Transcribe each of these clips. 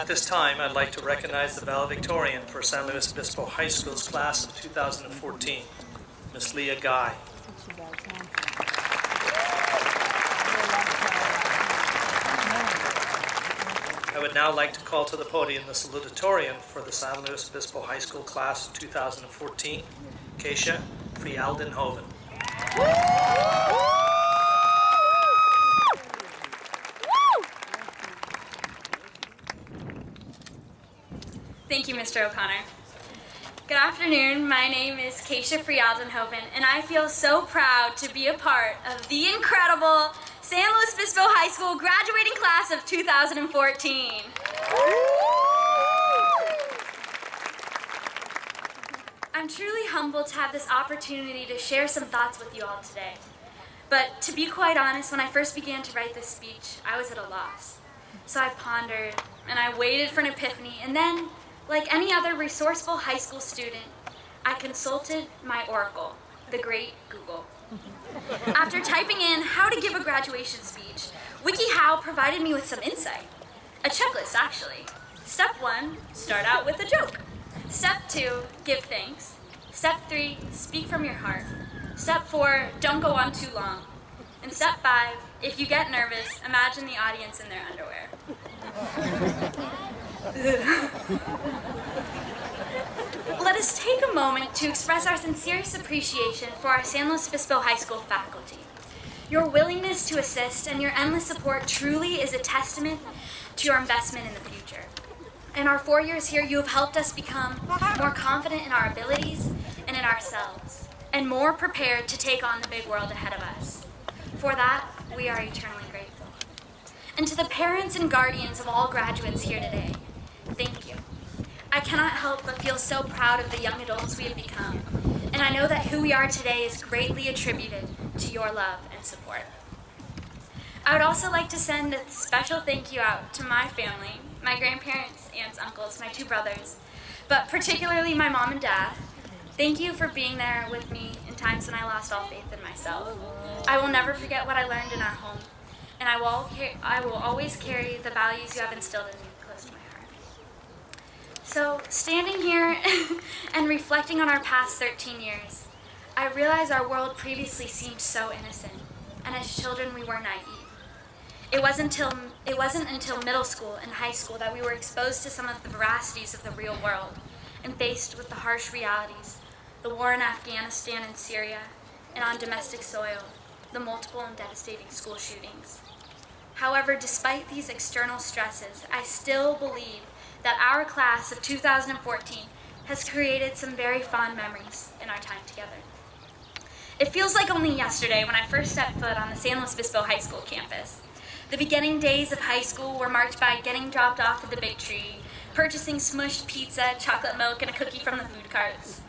At this time, I'd like to recognize the valedictorian for San Luis Obispo High School's class of 2014, Ms. Leah Guy. I would now like to call to the podium the salutatorian for the San Luis Obispo High School class of 2014, kaeshagradspeech. Thank you, Mr. O'Connor. Good afternoon, my name is Kaesha Frialdenhoven, and I feel so proud to be a part of the incredible San Luis Obispo High School graduating class of 2014. I'm truly humbled to have this opportunity to share some thoughts with you all today. But to be quite honest, when I first began to write this speech, I was at a loss. So I pondered, and I waited for an epiphany, and then, like any other resourceful high school student, I consulted my oracle, the great Google. After typing in how to give a graduation speech, WikiHow provided me with some insight. A checklist, actually. Step 1, start out with a joke. Step 2, give thanks. Step 3, speak from your heart. Step 4, don't go on too long. And step 5, if you get nervous, imagine the audience in their underwear. Let us take a moment to express our sincerest appreciation for our San Luis Obispo High School faculty. Your willingness to assist and your endless support truly is a testament to your investment in the future. In our 4 years here, you have helped us become more confident in our abilities and in ourselves, and more prepared to take on the big world ahead of us. For that, we are eternally grateful. And to the parents and guardians of all graduates here today, thank you. I cannot help but feel so proud of the young adults we have become, and I know that who we are today is greatly attributed to your love and support. I would also like to send a special thank you out to my family, my grandparents, aunts, uncles, my 2 brothers, but particularly my mom and dad. Thank you for being there with me in times when I lost all faith in myself. I will never forget what I learned in our home, and I will always carry the values you have instilled in me close to my heart. So, standing here and reflecting on our past 13 years, I realize our world previously seemed so innocent, and as children we were naive. It wasn't until middle school and high school that we were exposed to some of the veracities of the real world and faced with the harsh realities, the war in Afghanistan and Syria, and on domestic soil, the multiple and devastating school shootings. However, despite these external stresses, I still believe that our class of 2014 has created some very fond memories in our time together. It feels like only yesterday when I first stepped foot on the San Luis Obispo High School campus. The beginning days of high school were marked by getting dropped off at the big tree, purchasing smushed pizza, chocolate milk, and a cookie from the food carts.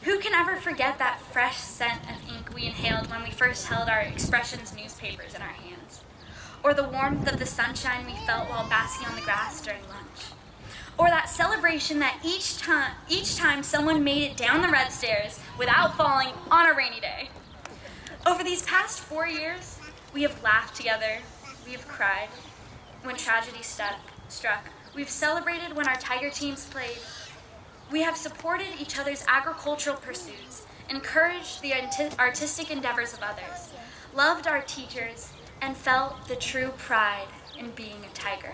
Who can ever forget that fresh scent of ink we inhaled when we first held our Expressions newspapers in our hands? Or the warmth of the sunshine we felt while basking on the grass during lunch? Or that celebration that each time someone made it down the red stairs without falling on a rainy day? Over these past 4 years, we have laughed together, we have cried when tragedy struck, we've celebrated when our Tiger teams played, we have supported each other's agricultural pursuits, encouraged the artistic endeavors of others, loved our teachers, and felt the true pride in being a Tiger.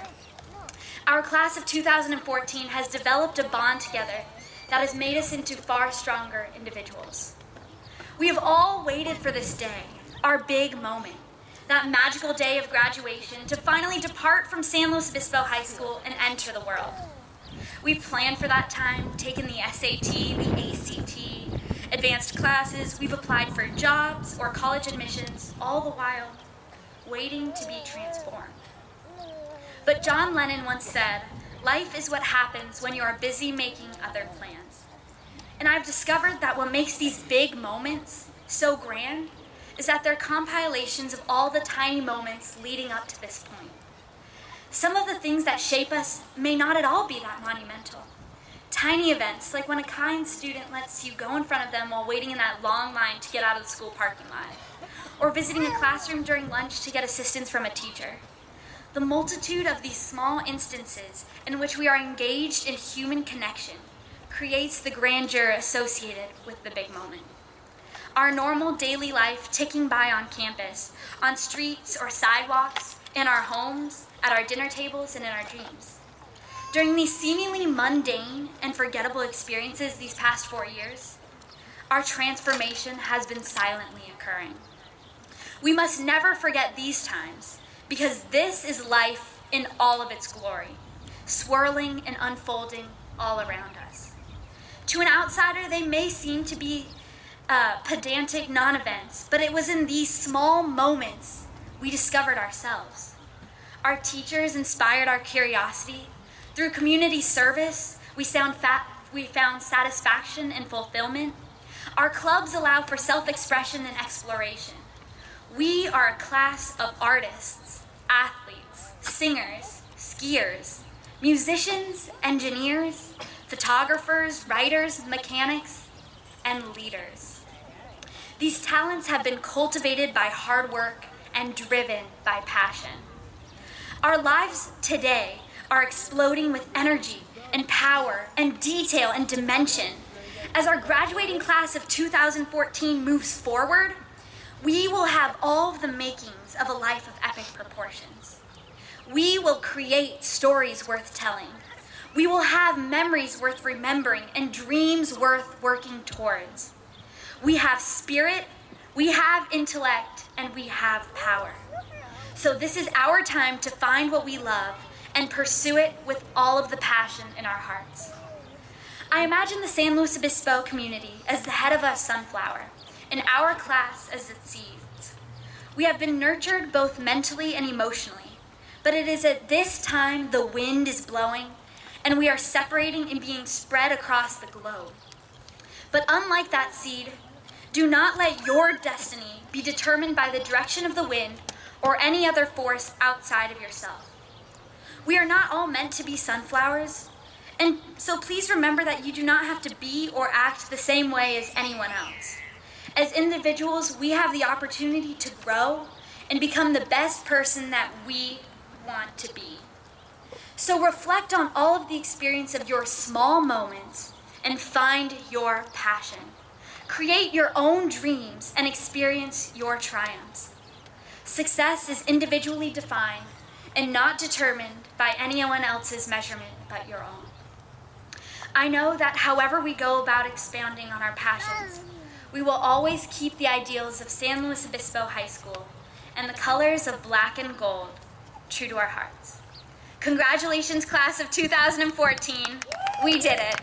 Our class of 2014 has developed a bond together that has made us into far stronger individuals. We have all waited for this day, our big moment, that magical day of graduation, to finally depart from San Luis Obispo High School and enter the world. We've planned for that time, taken the SAT, the ACT, advanced classes, we've applied for jobs or college admissions, all the while waiting to be transformed. But John Lennon once said, "Life is what happens when you are busy making other plans." And I've discovered that what makes these big moments so grand is that they're compilations of all the tiny moments leading up to this point. Some of the things that shape us may not at all be that monumental. Tiny events, like when a kind student lets you go in front of them while waiting in that long line to get out of the school parking lot, or visiting a classroom during lunch to get assistance from a teacher. the multitude of these small instances in which we are engaged in human connection creates the grandeur associated with the big moment. Our normal daily life ticking by on campus, on streets or sidewalks, in our homes, at our dinner tables, and in our dreams. During these seemingly mundane and forgettable experiences these past 4 years, our transformation has been silently occurring. We must never forget these times, because this is life in all of its glory, swirling and unfolding all around us. To an outsider, they may seem to be pedantic non-events, but it was in these small moments we discovered ourselves. Our teachers inspired our curiosity. Through community service, we found satisfaction and fulfillment. Our clubs allow for self-expression and exploration. We are a class of artists, athletes, singers, skiers, musicians, engineers, photographers, writers, mechanics, and leaders. These talents have been cultivated by hard work and driven by passion. Our lives today are exploding with energy and power and detail and dimension. As our graduating class of 2014 moves forward, we will have all of the makings of a life of epic proportions. We will create stories worth telling. We will have memories worth remembering and dreams worth working towards. We have spirit, we have intellect, and we have power. So this is our time to find what we love and pursue it with all of the passion in our hearts. I imagine the San Luis Obispo community as the head of a sunflower, and our class as its seeds. We have been nurtured both mentally and emotionally, but it is at this time the wind is blowing, and we are separating and being spread across the globe. But unlike that seed, do not let your destiny be determined by the direction of the wind or any other force outside of yourself. We are not all meant to be sunflowers, and so please remember that you do not have to be or act the same way as anyone else. As individuals, we have the opportunity to grow and become the best person that we want to be. So reflect on all of the experience of your small moments and find your passion. Create your own dreams and experience your triumphs. Success is individually defined and not determined by anyone else's measurement but your own. I know that however we go about expounding on our passions, we will always keep the ideals of San Luis Obispo High School and the colors of black and gold true to our hearts. Congratulations, class of 2014. We did it.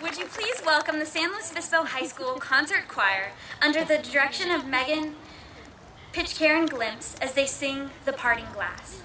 Would you please welcome the San Luis Obispo High School Concert Choir under the direction of Megan Pitchcare and Glimpse as they sing The Parting Glass.